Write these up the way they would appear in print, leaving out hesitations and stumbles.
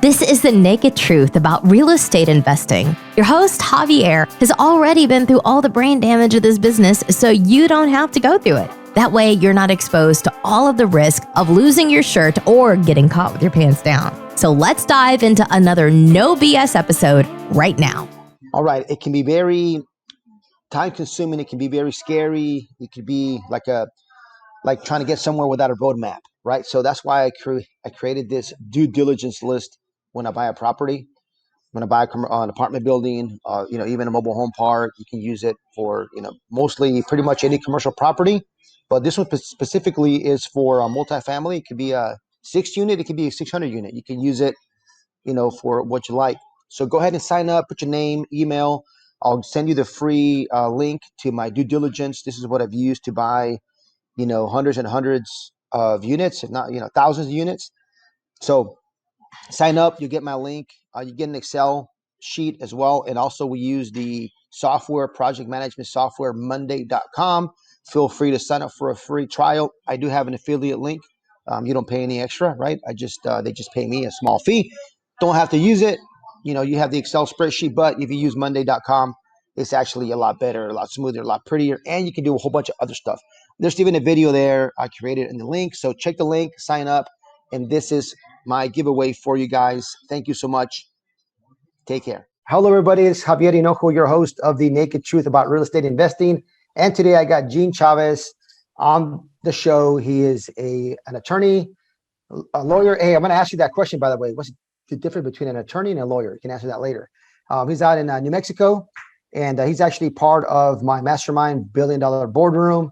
This is the naked truth about real estate investing. Your host, Javier, has already been through all the brain damage of this business, so you don't have to go through it. That way, you're not exposed to all of the risk of losing your shirt or getting caught with your pants down. So let's dive into another no BS episode right now. All right. It can be very time consuming. It can be very scary. It could be like trying to get somewhere without a roadmap, right? So that's why I created this due diligence list when I buy a property. When I buy an apartment building, even a mobile home park, you can use it for, mostly pretty much any commercial property. But this one specifically is for a multifamily. It could be a 6 unit. It could be a 600 unit. You can use it, for what you like. So go ahead and sign up, put your name, email. I'll send you the free link to my due diligence. This is what I've used to buy, hundreds and hundreds of units, if not, thousands of units. So sign up, you get my link. You get an Excel sheet as well. And also we use the software, project management software, Monday.com. Feel free to sign up for a free trial. I do have an affiliate link. You don't pay any extra, right? They just pay me a small fee. Don't have to use it. You have the Excel spreadsheet, but if you use Monday.com, it's actually a lot better, a lot smoother, a lot prettier, and you can do a whole bunch of other stuff. There's even a video there I created in the link. So check the link, sign up, and this is my giveaway for you guys. Thank you so much. Take care. Hello, everybody. It's Javier Hinojo, your host of The Naked Truth About Real Estate Investing. And today I got Gene Chavez on the show. He is an attorney, a lawyer. Hey, I'm going to ask you that question, by the way. What's the difference between an attorney and a lawyer? You can answer that later. He's out in New Mexico, and he's actually part of my Mastermind $1 billion Boardroom.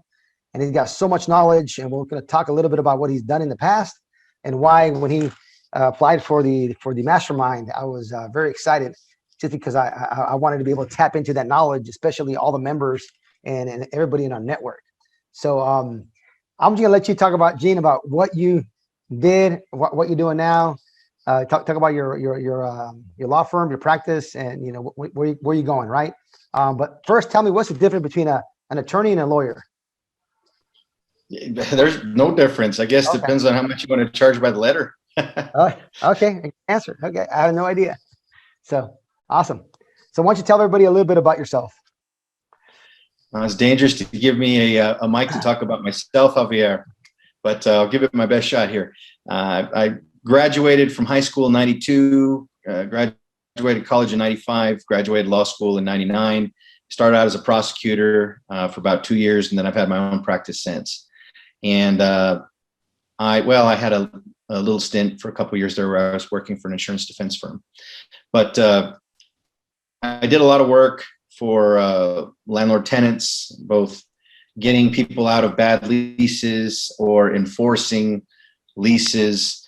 And he's got so much knowledge, and we're going to talk a little bit about what he's done in the past and why when he applied for the Mastermind, I was very excited just because I wanted to be able to tap into that knowledge, especially all the members and everybody in our network. So I'm just gonna let you talk about, Gene, about what you did, what you're doing now. Talk about your law firm, your practice, and where you're going, right? But first, tell me what's the difference between an attorney and a lawyer. There's no difference. I guess Depends on how much you want to charge by the letter. Okay, answer. Okay, I have no idea. So awesome. So why don't you tell everybody a little bit about yourself? It's dangerous to give me a mic to talk about myself, Javier, but I'll give it my best shot here. I graduated from high school in 92, graduated college in 95, graduated law school in 99, started out as a prosecutor for about 2 years, and then I've had my own practice since. And I had a little stint for a couple of years there where I was working for an insurance defense firm. But I did a lot of work for landlord-tenants, both getting people out of bad leases or enforcing leases,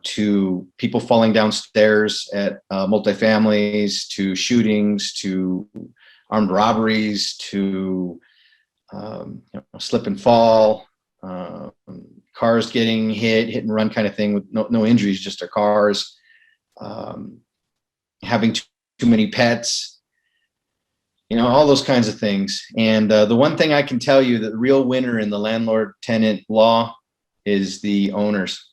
to people falling downstairs at multifamilies, to shootings, to armed robberies, to slip and fall, cars getting hit and run kind of thing with no injuries, just their cars, having too many pets, all those kinds of things. And the one thing I can tell you, that the real winner in the landlord-tenant law is the owners.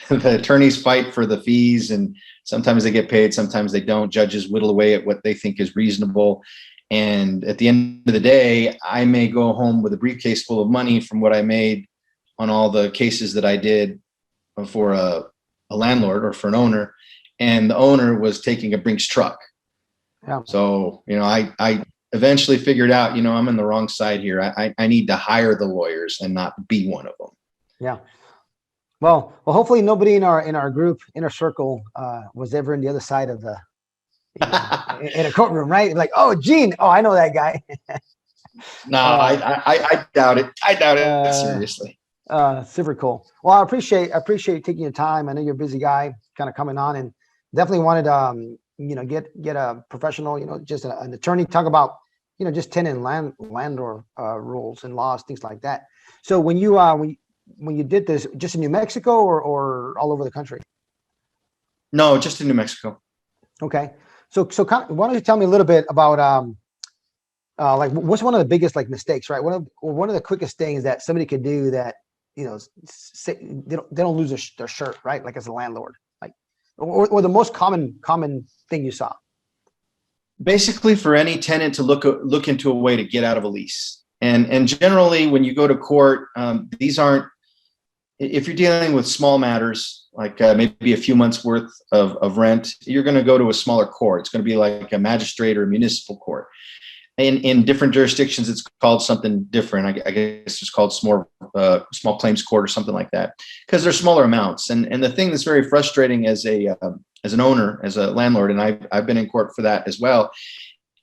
The attorneys fight for the fees, and sometimes they get paid, sometimes they don't. Judges whittle away at what they think is reasonable. And at the end of the day, I may go home with a briefcase full of money from what I made on all the cases that I did for a landlord or for an owner, and the owner was taking a Brinks truck. Yeah. So, I eventually figured out, I'm in the wrong side here. I need to hire the lawyers and not be one of them. Yeah. Well, hopefully nobody in our group, inner circle, was ever in the other side of the in a courtroom, right? Like, oh, Gene, I know that guy. No, I doubt it. I doubt it seriously. Super cool. Well, I appreciate you taking your time. I know you're a busy guy, kind of coming on, and definitely wanted to get a professional, just an attorney, talk about just tenant and landlord rules and laws, things like that. So when you did this, just in New Mexico or all over the country? No, just in New Mexico. Okay. So why don't you tell me a little bit about what's one of the biggest mistakes, right? One of the quickest things that somebody could do that say, they don't lose their shirt, right? Like as a landlord, or the most common thing you saw? Basically, for any tenant to look into a way to get out of a lease. And generally, when you go to court, these aren't, if you're dealing with small matters, like maybe a few months worth of rent, you're going to go to a smaller court. It's going to be like a magistrate or a municipal court. In different jurisdictions, it's called something different. I guess it's called small claims court or something like that, because they're smaller amounts. And the thing that's very frustrating as an owner, as a landlord, and I've been in court for that as well,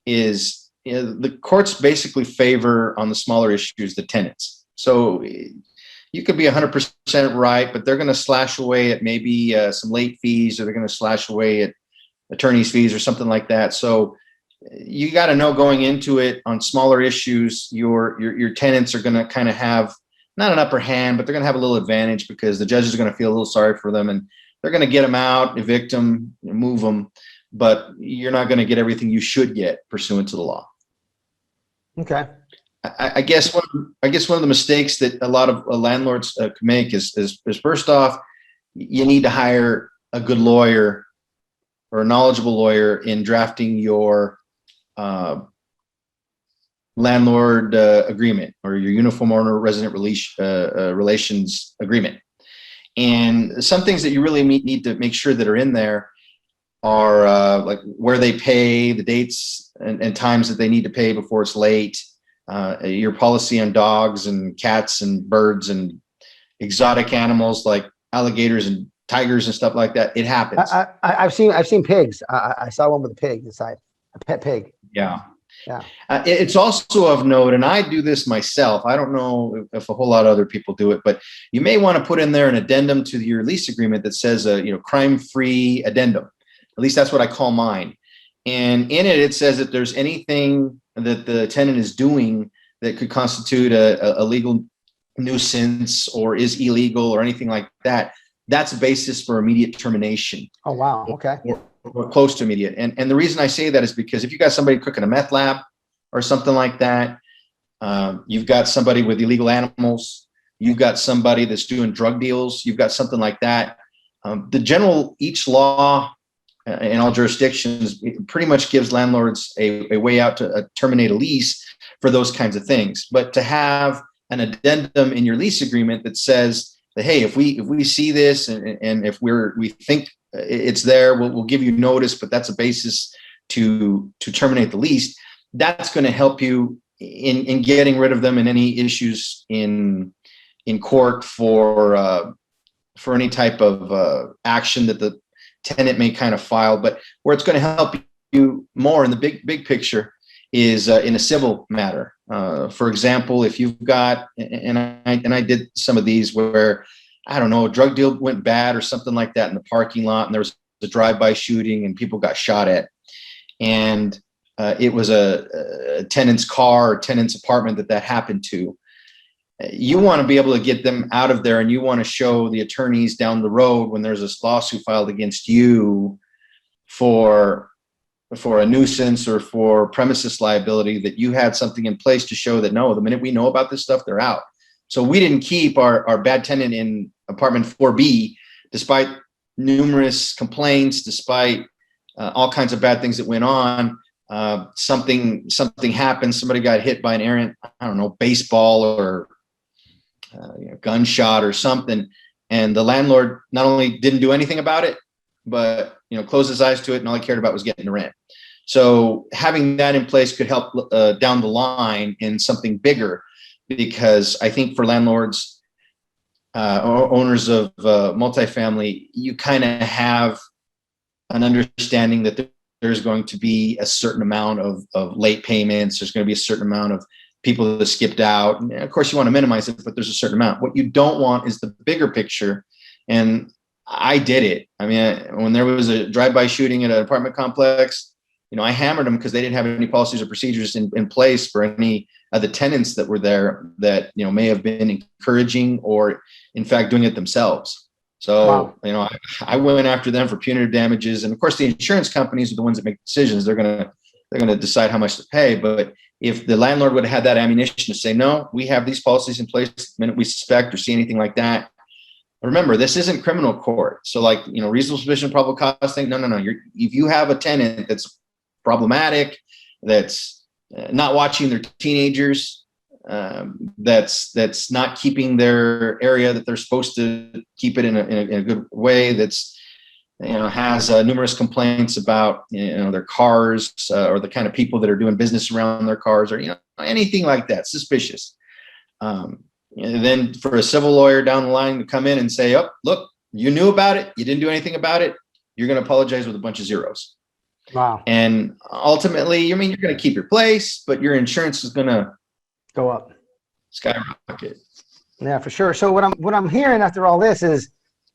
is the courts basically favor on the smaller issues the tenants. So you could be 100% right, but they're going to slash away at maybe some late fees, or they're going to slash away at attorney's fees or something like that. So you got to know going into it on smaller issues, your tenants are going to kind of have not an upper hand, but they're going to have a little advantage, because the judges are going to feel a little sorry for them, and they're going to get them out, evict them, move them, but you're not going to get everything you should get pursuant to the law. Okay. I guess one of the mistakes that a lot of landlords can make is first off, you need to hire a good lawyer or a knowledgeable lawyer in drafting your landlord agreement, or your uniform owner resident relations agreement. And some things that you really need to make sure that are in there are like where they pay, the dates and times that they need to pay before it's late, your policy on dogs and cats and birds and exotic animals like alligators and tigers and stuff like that. It happens. I've seen pigs. I saw one with a pig inside, a pet pig. Yeah. Yeah. It's also of note, and I do this myself, I don't know if a whole lot of other people do it, but you may want to put in there an addendum to your lease agreement that says crime-free addendum. At least that's what I call mine. And in it, it says if there's anything that the tenant is doing that could constitute a legal nuisance or is illegal or anything like that, that's a basis for immediate termination. Oh, wow. Okay. Or close to immediate. And the reason I say that is because if you got somebody cooking a meth lab or something like that, you've got somebody with illegal animals, you've got somebody that's doing drug deals, you've got something like that. Each law in all jurisdictions pretty much gives landlords a way out to terminate a lease for those kinds of things. But to have an addendum in your lease agreement that says that, hey, if we see this and if we think it's there, we'll give you notice, but that's a basis to terminate the lease. That's going to help you in getting rid of them and any issues in court for any type of action that the tenant may kind of file. But where it's going to help you more in the big picture is in a civil matter. For example, if you've got, and I did some of these where, I don't know, a drug deal went bad or something like that in the parking lot, and there was a drive-by shooting and people got shot at, and it was a tenant's car or tenant's apartment that happened to. You want to be able to get them out of there, and you want to show the attorneys down the road when there's a lawsuit filed against you for a nuisance or for premises liability that you had something in place to show that, no, the minute we know about this stuff, they're out. So we didn't keep our bad tenant in apartment 4B, despite numerous complaints, despite all kinds of bad things that went on. Something happened. Somebody got hit by an errant, I don't know, baseball or gunshot or something. And the landlord not only didn't do anything about it, but closed his eyes to it, and all he cared about was getting the rent. So having that in place could help down the line in something bigger. Because I think for landlords or owners of multifamily, you kind of have an understanding that there's going to be a certain amount of late payments. There's going to be a certain amount of people that skipped out. And of course, you want to minimize it, but there's a certain amount. What you don't want is the bigger picture. And I did it. I mean, when there was a drive-by shooting at an apartment complex, I hammered them because they didn't have any policies or procedures in place for any of the tenants that were there that, may have been encouraging or in fact doing it themselves. So, wow. I went after them for punitive damages. And of course, the insurance companies are the ones that make decisions. They're going to decide how much to pay. But if the landlord would have had that ammunition to say, no, we have these policies in place, the minute we suspect or see anything like that, remember, this isn't criminal court. So like, reasonable suspicion, probable cause thing. No. If you have a tenant that's problematic, that's not watching their teenagers, that's not keeping their area that they're supposed to keep it in a good way, that's has numerous complaints about their cars, or the kind of people that are doing business around their cars, or anything like that suspicious. And then for a civil lawyer down the line to come in and say, oh, look, you knew about it, you didn't do anything about it, you're going to apologize with a bunch of zeros. Wow. And ultimately, you're going to keep your place, but your insurance is going to go up, skyrocket. Yeah, for sure. So what I'm hearing after all this is,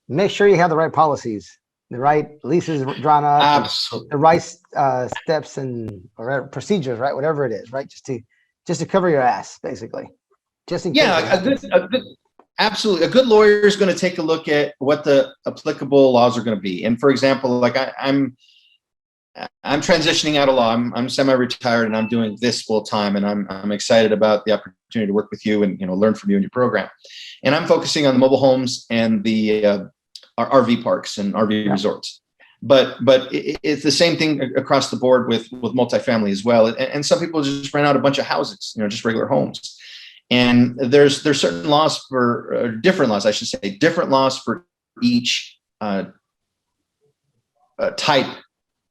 make sure you have the right policies, the right leases drawn up, Absolutely. the right steps or procedures, right? Whatever it is, right? Just to cover your ass, basically. Just in case. Yeah, absolutely. A good lawyer is going to take a look at what the applicable laws are going to be. And for example, like I'm transitioning out of law. I'm semi-retired and I'm doing this full time, and I'm excited about the opportunity to work with you and learn from you in your program. And I'm focusing on the mobile homes and the RV parks and RV resorts. But it's the same thing across the board with multifamily as well. And some people just rent out a bunch of houses, just regular homes. And there's certain laws different laws, I should say, different laws for each type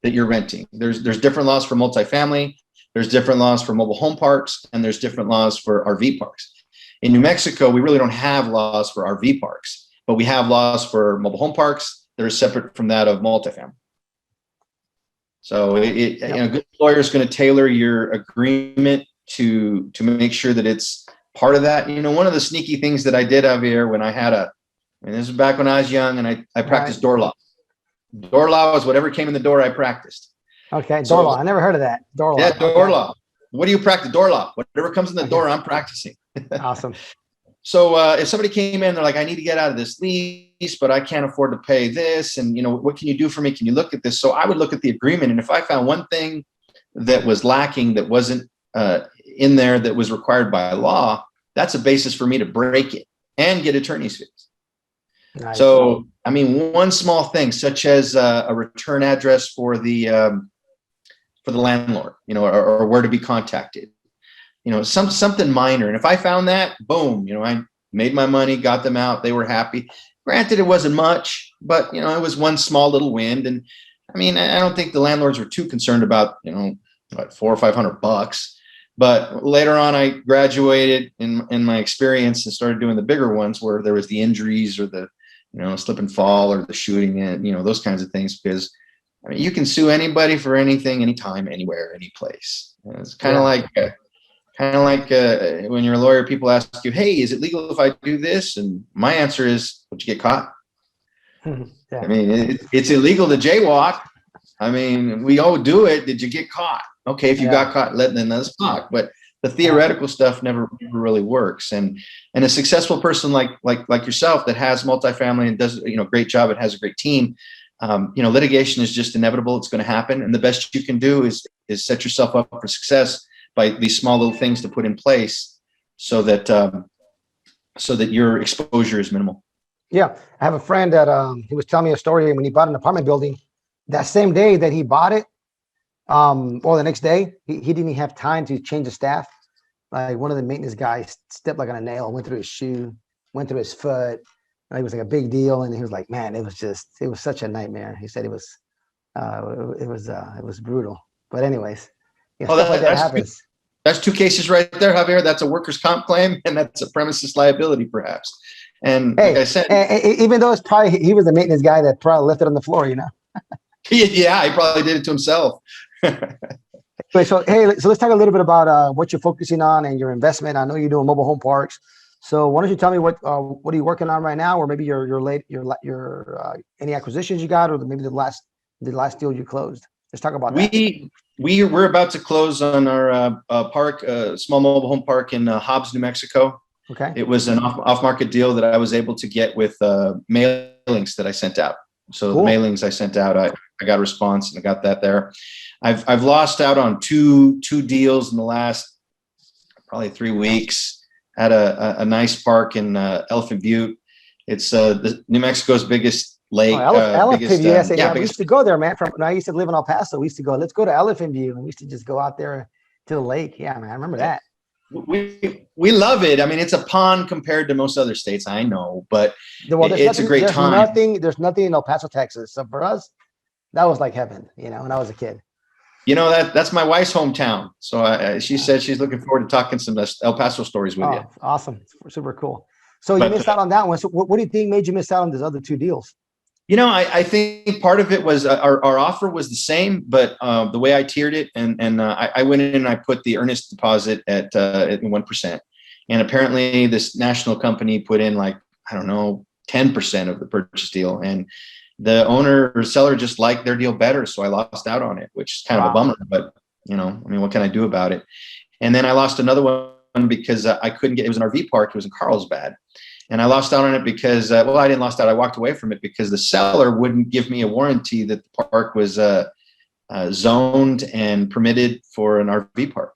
that you're renting. There's different laws for multifamily, there's different laws for mobile home parks, and there's different laws for RV parks. In New Mexico, we really don't have laws for RV parks, but we have laws for mobile home parks that are separate from that of multifamily. So a good lawyer is going to tailor your agreement to make sure that it's part of that. One of the sneaky things that I did, Javier, when I had this was back when I was young, and I practiced door law. Door law was whatever came in the door I practiced. Okay, door law. I never heard of that. Door law. Yeah, door law. What do you practice? Door law. Whatever comes in the door, I'm practicing. Awesome. So if somebody came in, they're like, I need to get out of this lease, but I can't afford to pay this. And, what can you do for me? Can you look at this? So I would look at the agreement. And if I found one thing that was lacking, that wasn't in there, that was required by law, that's a basis for me to break it and get attorney's fees. Nice. So, one small thing, such as a return address for the landlord, or where to be contacted, something minor. And if I found that, boom, I made my money, got them out. They were happy. Granted, it wasn't much, but it was one small little win. And I don't think the landlords were too concerned about, $400 or $500. But later on, I graduated in my experience and started doing the bigger ones where there was the injuries or the, slip and fall or the shooting and, those kinds of things, because you can sue anybody for anything, anytime, anywhere, any place. It's kind of like when you're a lawyer, people ask you, hey, is it legal if I do this? And my answer is, would you get caught? Yeah. It's illegal to jaywalk. We all do it. Did you get caught? Okay, if you got caught, then let's talk. But the theoretical stuff never really works. And a successful person like yourself that has multifamily and does a great job, it has a great team. Litigation is just inevitable. It's going to happen, and the best you can do is set yourself up for success by these small little things to put in place, so that your exposure is minimal. Yeah, I have a friend that he was telling me a story when he bought an apartment building. That same day that he bought it, or the next day, he didn't even have time to change the staff. Like one of the maintenance guys stepped like on a nail, went through his shoe, went through his foot. It was like a big deal, and he was like, "Man, it was it was such a nightmare." He said it was brutal. But anyways, stuff like that happens. That's two cases right there, Javier. That's a workers' comp claim, and that's a premises liability, perhaps. And like I said, even though it's probably he was the maintenance guy that probably left it on the floor, Yeah, he probably did it to himself. Wait, so let's talk a little bit about what you're focusing on and your investment. I know you're doing mobile home parks. So why don't you tell me what are you working on right now, or maybe your any acquisitions you got, or maybe the last deal you closed. Let's talk about that. We're about to close on our park, small mobile home park in Hobbs, New Mexico. Okay. It was an off-market deal that I was able to get with mailings that I sent out. So cool. The mailings I sent out, I got a response and I got that there. I've lost out on two deals in the last probably 3 weeks. Had a nice park in Elephant Butte. It's New Mexico's biggest lake. Elephant View. Yes, yeah, we used to go there, man. From when I used to live in El Paso, we used to go. Let's go to Elephant View, and we used to just go out there to the lake. Yeah, man, I remember that. We love it. I mean, it's a pond compared to most other states, I know, but it's a great time. There's nothing in El Paso, Texas. So for us, that was like heaven, when I was a kid. That's my wife's hometown. So she said she's looking forward to talking some El Paso stories with you. Awesome. Super cool. So you missed out on that one. So what do you think made you miss out on these other two deals? I think part of it was our offer was the same, but the way I tiered it, and I went in and I put the earnest deposit at 1%, and apparently this national company put in 10% of the purchase deal, and the owner or seller just liked their deal better, so I lost out on it, which is kind of a bummer. But what can I do about it? And then I lost another one because I couldn't get. It was an RV park. It was in Carlsbad. And I lost out on it because, I didn't lost out. I walked away from it because the seller wouldn't give me a warranty that the park was zoned and permitted for an RV park.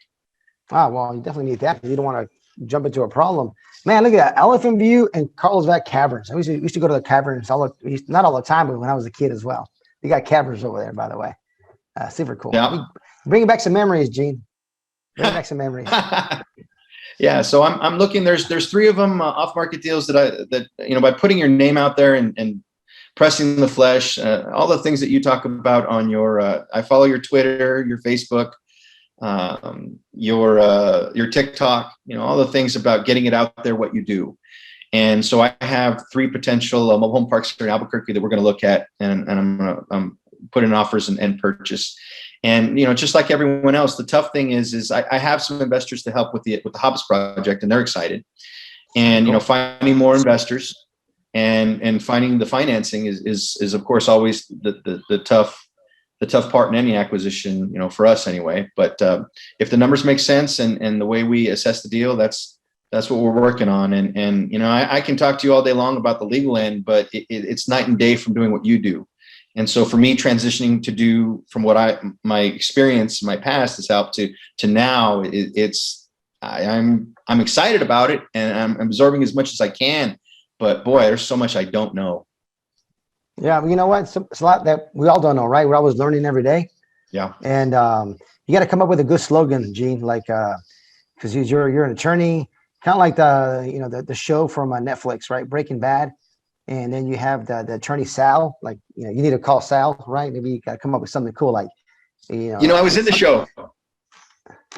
Well, you definitely need that because you don't want to jump into a problem. Man, look at that. Elephant View and Carlsbad Caverns. We used to go to the caverns, not all the time, but when I was a kid as well. You got caverns over there, by the way. Super cool. Yeah. Bring back some memories, Gene. Bring back some memories. Yeah, so I'm looking. There's 3 of them off-market deals that by putting your name out there and pressing the flesh, all the things that you talk about on your. I follow your Twitter, your Facebook, your TikTok. All the things about getting it out there, what you do. And so I have 3 potential mobile home parks here in Albuquerque that we're going to look at, and I'm going to put in offers and purchase. And just like everyone else, the tough thing is I have some investors to help with the Hobbs project, and they're excited. And finding more investors and finding the financing is of course always the tough part in any acquisition, for us anyway. But if the numbers make sense and the way we assess the deal, that's what we're working on. And I can talk to you all day long about the legal end, but it's night and day from doing what you do. And so for me, transitioning to do from what my experience, my past has helped to now, I'm excited about it, and I'm absorbing as much as I can. But boy, there's so much I don't know. Yeah, you know what? It's a lot that we all don't know, right? We're always learning every day. Yeah. And you got to come up with a good slogan, Gene, because you're an attorney, kind of like the show from Netflix, right? Breaking Bad. And then you have the attorney Sal, you need to call Sal, right? Maybe you got to come up with something cool, I was in the show.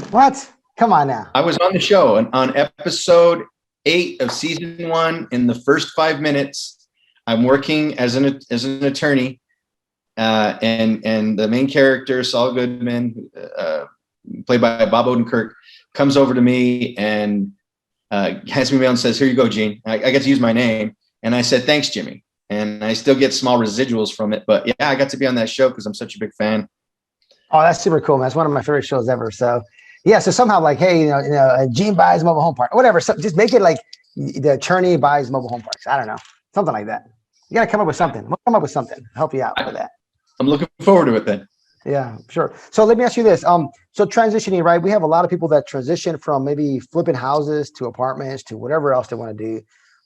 What? Come on now. I was on the show on episode 8 of season 1. In the first 5 minutes, I'm working as an attorney, and the main character, Saul Goodman, played by Bob Odenkirk, comes over to me and hands me mail and says, "Here you go, Gene." I get to use my name. And I said, "Thanks, Jimmy." And I still get small residuals from it. But yeah, I got to be on that show because I'm such a big fan. Oh, that's super cool, man. It's one of my favorite shows ever. So yeah, so somehow hey, Gene buys mobile home park, whatever. So just make it like the attorney buys mobile home parks. I don't know. Something like that. You got to come up with something. We'll come up with something. Help you out with that. I'm looking forward to it then. Yeah, sure. So let me ask you this. So transitioning, right? We have a lot of people that transition from maybe flipping houses to apartments to whatever else they want to do.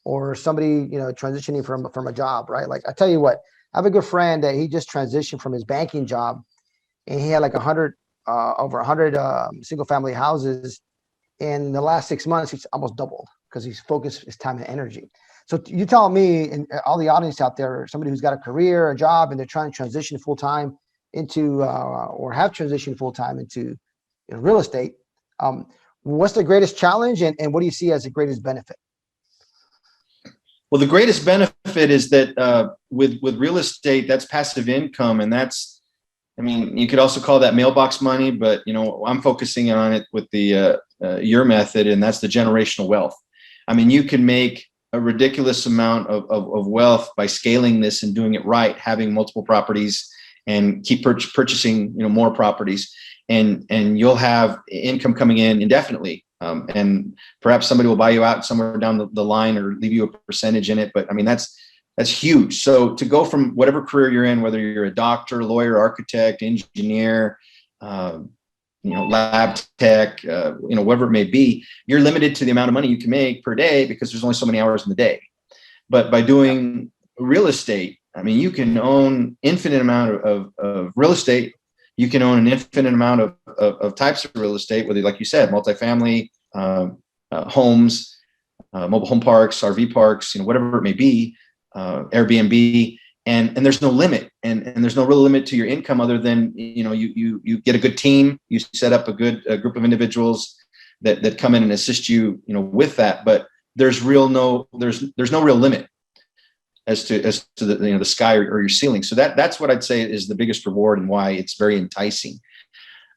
Or somebody, transitioning from a job, right? Like I tell you what, I have a good friend that he just transitioned from his banking job, and he had over 100 single family houses. In the last 6 months, he's almost doubled because he's focused his time and energy. So you tell me, and all the audience out there, somebody who's got a career, a job, and they're trying to transition full time into, or have transitioned full time into real estate. What's the greatest challenge, and what do you see as the greatest benefit? Well, the greatest benefit is that with real estate, that's passive income, and you could also call that mailbox money, but I'm focusing on it with the your method, and that's the generational wealth. You can make a ridiculous amount of wealth by scaling this and doing it right, having multiple properties and keep purchasing more properties, and you'll have income coming in indefinitely. And perhaps somebody will buy you out somewhere down the line or leave you a percentage in it. But that's huge. So to go from whatever career you're in, whether you're a doctor, lawyer, architect, engineer, lab tech, whatever it may be, you're limited to the amount of money you can make per day because there's only so many hours in the day. But by doing real estate, I mean, you can own infinite amount of real estate. You can own an infinite amount of types of real estate, whether, like you said, multifamily, homes, mobile home parks, RV parks, whatever it may be, Airbnb, and there's no limit, and there's no real limit to your income other than you get a good team, you set up a good group of individuals that come in and assist you, with that. But there's no real limit as to the sky or your ceiling. So that's what I'd say is the biggest reward and why it's very enticing.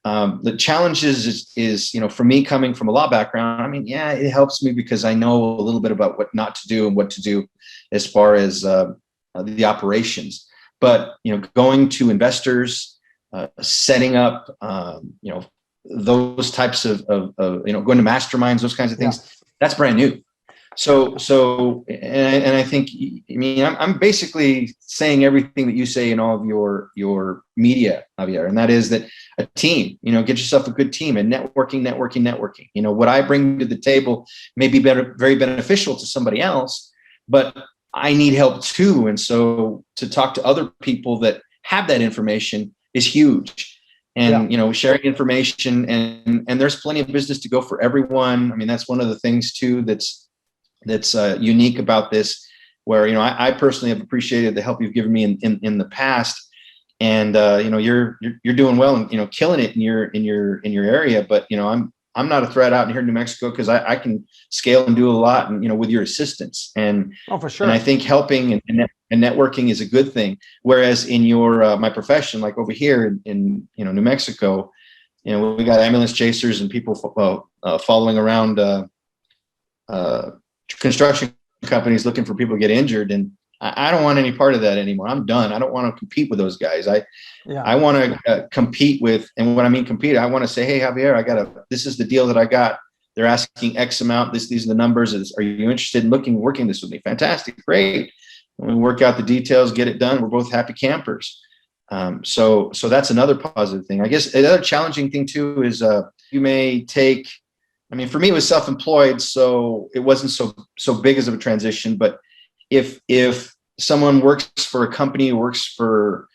The challenge is for me, coming from a law background, I mean, yeah, it helps me because I know a little bit about what not to do and what to do as far as the operations. But going to investors, setting up those types of going to masterminds, those kinds of things, that's brand new. So and I think, I'm basically saying everything that you say in all of your media, Javier, and that is that a team, get yourself a good team, and networking. What I bring to the table may be very beneficial to somebody else, but I need help too. And so to talk to other people that have that information is huge. And, sharing information, and there's plenty of business to go for everyone. I mean, that's one of the things too that's unique about this, where I personally have appreciated the help you've given me in the past, and you're doing well and killing it in your area. But I'm not a threat out here in New Mexico, because I can scale and do a lot, and with your assistance, and for sure. And I think helping and networking is a good thing. Whereas in your my profession, like over here in New Mexico, we got ambulance chasers and people following around construction companies looking for people to get injured, and I don't want any part of that anymore. I'm done. I don't want to compete with those guys. I want to compete with, and when I mean compete, I want to say, hey, Javier, this is the deal that I got. They're asking X amount. These are the numbers. Are you interested in working this with me? Fantastic, great. We work out the details, get it done. We're both happy campers. So that's another positive thing. I guess another challenging thing too is you may take. I mean, for me, it was self-employed, so it wasn't so big as of a transition. But if someone works for a company, works for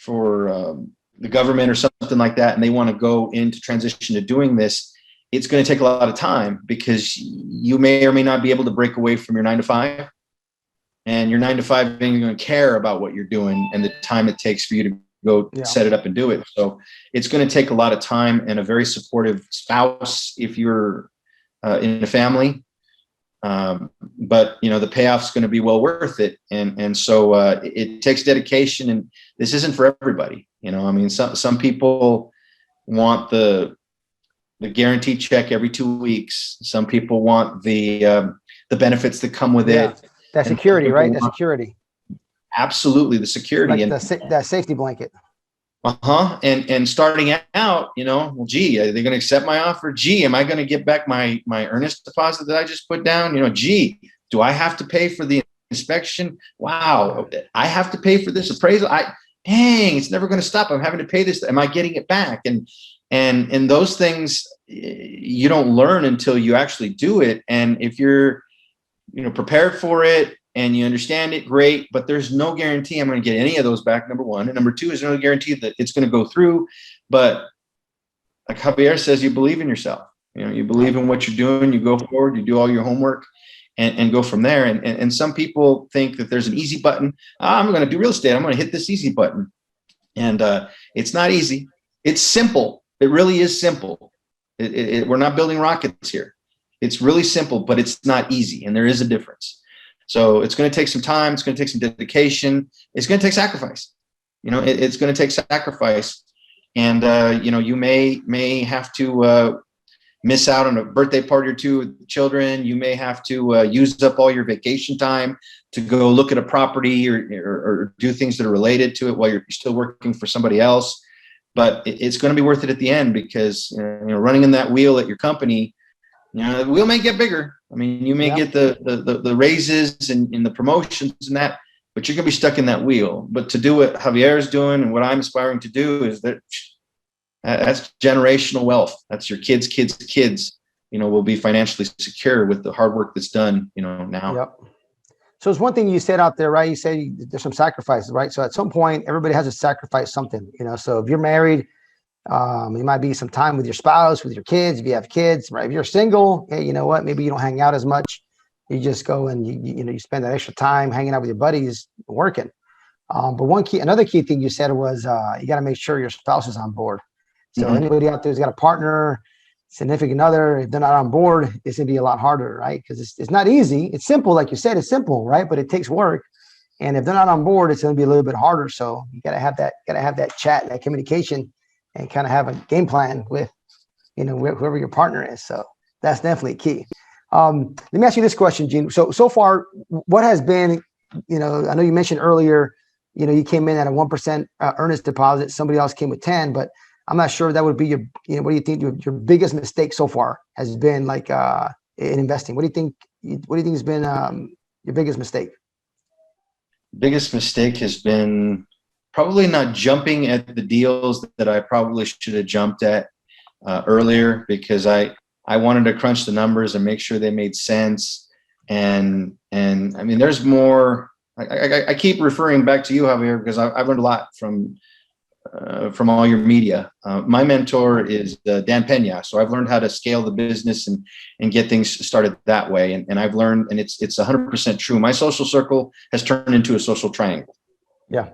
the government or something like that, and they want to go into transition to doing this, it's going to take a lot of time, because you may or may not be able to break away from your 9-to-5, and your 9-to-5 ain't going to care about what you're doing and the time it takes for you to go set it up and do it. So it's going to take a lot of time and a very supportive spouse if you're in a family. But the payoff's going to be well worth it. And so it takes dedication, and this isn't for everybody. Some people want the guaranteed check every 2 weeks. Some people want the benefits that come with it. That security, right? That security. Absolutely, the security, like that safety blanket. And starting out, well, gee, are they going to accept my offer? Gee, am I going to get back my earnest deposit that I just put down? Gee, do I have to pay for the inspection? Wow, I have to pay for this appraisal. Dang, it's never going to stop. I'm having to pay this. Am I getting it back? And those things you don't learn until you actually do it. And if you're prepared for it and you understand it, great, but there's no guarantee I'm going to get any of those back, number one. And number two, there's no guarantee that it's going to go through. But like Javier says, you believe in yourself. You believe in what you're doing, you go forward, you do all your homework, and go from there. And some people think that there's an easy button. I'm going to do real estate, I'm going to hit this easy button. And it's not easy. It's simple. It really is simple. We're not building rockets here. It's really simple, but it's not easy. And there is a difference. So it's going to take some time. It's going to take some dedication. It's going to take sacrifice. It's going to take sacrifice. And, you may have to miss out on a birthday party or two with children. You may have to use up all your vacation time to go look at a property or do things that are related to it while you're still working for somebody else. But it's going to be worth it at the end, because running in that wheel at your company, the wheel may get bigger. I mean, you may get the raises and the promotions and that, but you're going to be stuck in that wheel. But to do what Javier is doing and what I'm aspiring to do is that's generational wealth. That's your kids' will be financially secure with the hard work that's done, now. Yep. So it's one thing you said out there, right? You say there's some sacrifices, right? So at some point, everybody has to sacrifice something, So if you're married, it might be some time with your spouse, with your kids, if you have kids, right? If you're single, hey, you know what? Maybe you don't hang out as much. You just go and you spend that extra time hanging out with your buddies, working. But another key thing you said was you got to make sure your spouse is on board. So anybody out there who's got a partner, significant other, if they're not on board, it's gonna be a lot harder, right? Because it's not easy. It's simple, like you said, it's simple, right? But it takes work. And if they're not on board, it's gonna be a little bit harder. So you gotta have that chat, that communication, and kind of have a game plan with, whoever your partner is. So that's definitely key. Let me ask you this question, Gene. So far, what has been, I know you mentioned earlier, you came in at a 1% earnest deposit. Somebody else came with 10, but I'm not sure that would be your, what do you think your biggest mistake so far has been, like in investing? What do you think has been your biggest mistake? Biggest mistake has been probably not jumping at the deals that I probably should have jumped at earlier, because I wanted to crunch the numbers and make sure they made sense. And I mean, there's more. I keep referring back to you, Javier, because I've learned a lot from all your media. My mentor is Dan Pena. So I've learned how to scale the business and get things started that way. And I've learned, and it's 100% true. My social circle has turned into a social triangle. Yeah.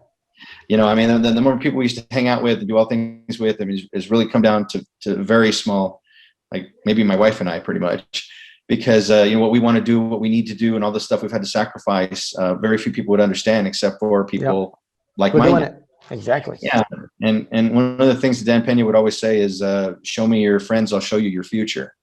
I mean, the more people we used to hang out with and do all things with, I mean, it's really come down to very small, like maybe my wife and I, pretty much, because what we want to do, what we need to do, and all the stuff we've had to sacrifice, very few people would understand, except for people like mine. Exactly. Yeah. And one of the things that Dan Pena would always say is, show me your friends, I'll show you your future.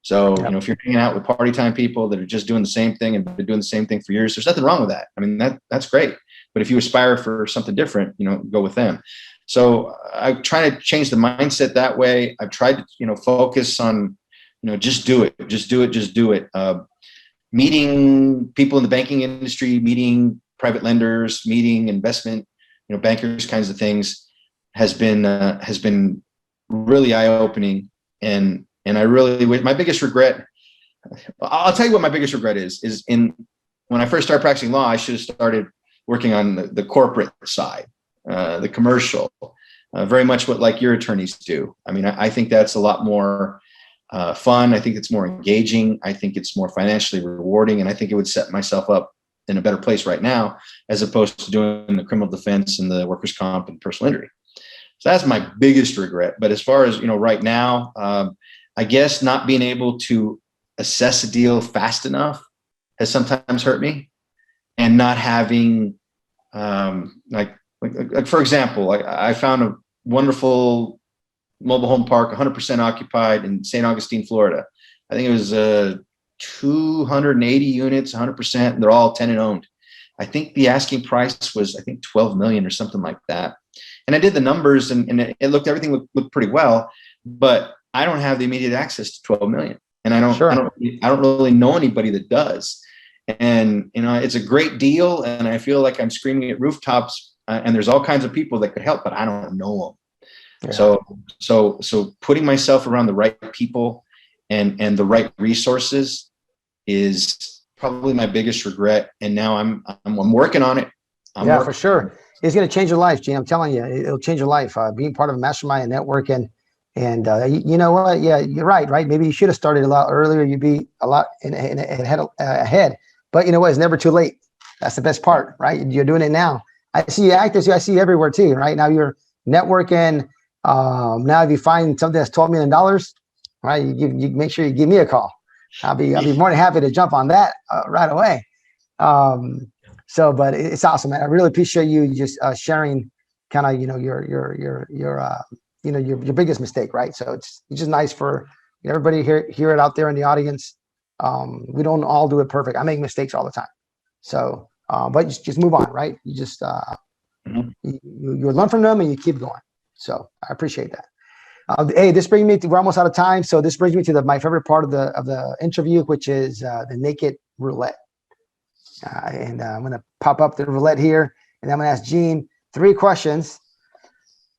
So, if you're hanging out with party time people that are just doing the same thing and been doing the same thing for years, there's nothing wrong with that. I mean, that's great. But if you aspire for something different, go with them. So I try to change the mindset that way. I've tried to, focus on, just do it, just do it, just do it. Meeting people in the banking industry, meeting private lenders, meeting investment, bankers, kinds of things has been really eye-opening. And I really wish, my biggest regret, I'll tell you what my biggest regret is when I first started practicing law, I should have started working on the corporate side, the commercial, very much what like your attorneys do. I mean, I think that's a lot more fun. I think it's more engaging. I think it's more financially rewarding. And I think it would set myself up in a better place right now, as opposed to doing the criminal defense and the workers' comp and personal injury. So that's my biggest regret. But as far as, right now, I guess not being able to assess a deal fast enough has sometimes hurt me, and not having, like for example, I found a wonderful mobile home park, 100% occupied in St. Augustine, Florida. I think it was 280 units, 100%, and they're all tenant owned. I think the asking price was, 12 million or something like that. And I did the numbers, and everything looked pretty well, but I don't have the immediate access to 12 million. And I don't really know anybody that does. And, it's a great deal. And I feel like I'm screaming at rooftops, and there's all kinds of people that could help, but I don't know them. Yeah. So putting myself around the right people and the right resources is probably my biggest regret. And now I'm working on it. For sure. It's going to change your life, Gene. I'm telling you, it'll change your life. Being part of a mastermind and network, and you know what? Yeah, you're right. Right. Maybe you should have started a lot earlier. You'd be a lot ahead. But you know what? It's never too late. That's the best part, right? You're doing it now. I see you actors. I see you everywhere too, right? Now you're networking. Now if you find something that's $12 million, right? You make sure you give me a call. I'll be more than happy to jump on that right away. But it's awesome, man. I really appreciate you just sharing kind of, your biggest mistake, right? So it's just nice for everybody hear it out there in the audience. We don't all do it perfect. I make mistakes all the time. So, but just move on, right? You just, you learn from them and you keep going. So I appreciate that. Hey, this brings me to, we're almost out of time. So this brings me to my favorite part of the interview, which is the naked roulette. And I'm going to pop up the roulette here, and I'm going to ask Gene 3 questions.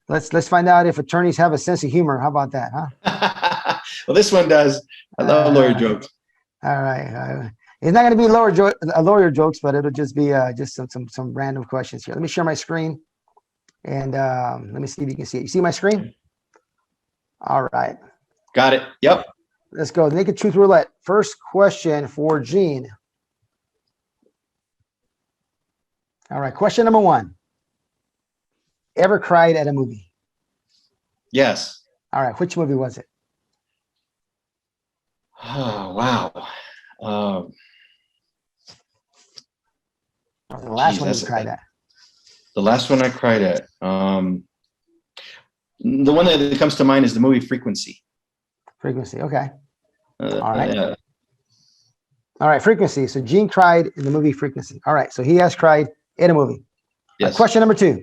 Let's find out if attorneys have a sense of humor. How about that, huh? Well, this one does. I love lawyer jokes. All right. It's not going to be lawyer jokes, but it'll just be just some random questions here. Let me share my screen, and let me see if you can see it. You see my screen? All right. Got it. Yep. Let's go. Naked Truth Roulette. First question for Gene. All right. Question number 1. Ever cried at a movie? Yes. All right. Which movie was it? Oh, wow. The last one you cried at. The last one I cried at. The one that comes to mind is the movie Frequency. Frequency. Okay. All right. All right. Frequency. So Gene cried in the movie Frequency. All right. So he has cried in a movie. Yes. Question number 2.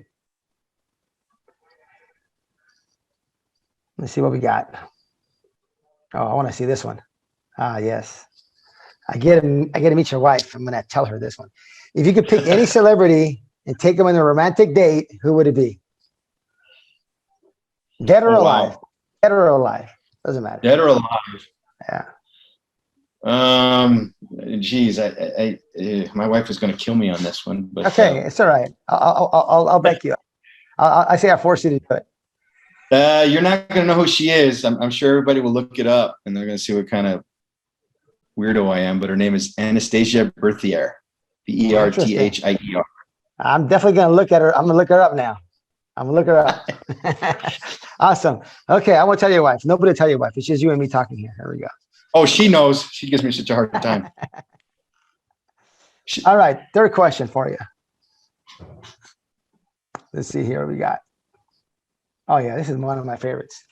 Let's see what we got. Oh, I want to see this one. Ah, yes. I get to meet your wife. I'm going to tell her this one. If you could pick any celebrity and take them on a romantic date, who would it be? Dead or alive? Wow. Dead or alive? Doesn't matter. Dead or alive? Yeah. Geez, my wife is going to kill me on this one. But okay, it's all right. I'll back you up. I say I force you to do it. You're not going to know who she is. I'm sure everybody will look it up, and they're going to see what kind of weirdo I am. But her name is Anastasia Berthier. Berthier. I'm definitely going to look at her. I'm going to look her up now. I'm going to look her up. Awesome. Okay, I won't tell your wife. Nobody will tell your wife. It's just you and me talking here. Here we go. Oh, she knows. She gives me such a hard time. All right, third question for you. Let's see here what we got. Oh, yeah, this is one of my favorites.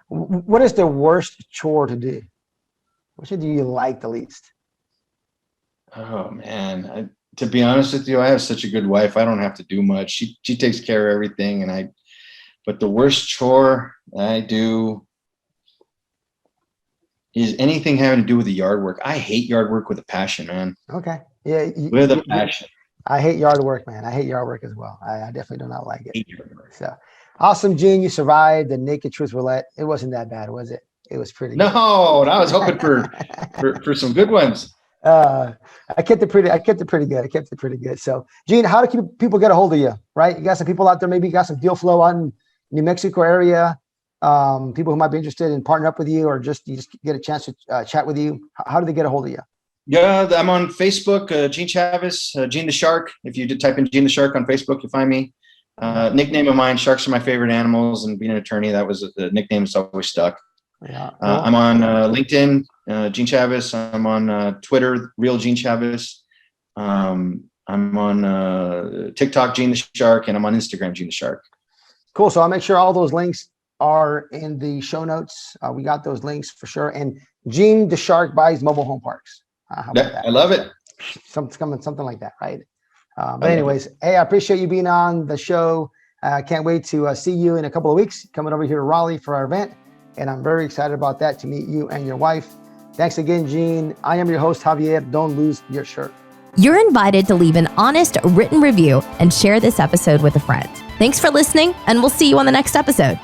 What is the worst chore to do? Which do you like the least? Oh, man. To be honest with you, I have such a good wife. I don't have to do much. She takes care of everything. But the worst chore I do is anything having to do with the yard work. I hate yard work with a passion, man. Okay. Yeah. With a passion. I hate yard work, man. I hate yard work as well. I definitely do not like it. So awesome, Gene. You survived the Naked Truth Roulette. It wasn't that bad, was it? It was pretty good. No, I was hoping for some good ones. I kept it pretty good. So Gene, how do people get a hold of you? Right? You got some people out there, maybe you got some deal flow out in New Mexico area. People who might be interested in partnering up with you, or just get a chance to chat with you. How do they get a hold of you? Yeah, I'm on Facebook, Gene Chavez, Gene the Shark. If you did type in Gene the Shark on Facebook, you'll find me. Nickname of mine, sharks are my favorite animals, and being an attorney, that was the nickname that's always stuck. Yeah. I'm on LinkedIn, Gene Chavez. I'm on Twitter, Real Gene Chavez. I'm on TikTok, Gene the Shark, and I'm on Instagram, Gene the Shark. Cool. So I'll make sure all those links are in the show notes. We got those links for sure. And Gene the Shark buys mobile home parks. How about that? I love it. Something like that, right? But anyways, hey, I appreciate you being on the show. Can't wait to see you in a couple of weeks, coming over here to Raleigh for our event. And I'm very excited about that, to meet you and your wife. Thanks again, Gene. I am your host, Javier. Don't lose your shirt. You're invited to leave an honest written review and share this episode with a friend. Thanks for listening, and we'll see you on the next episode.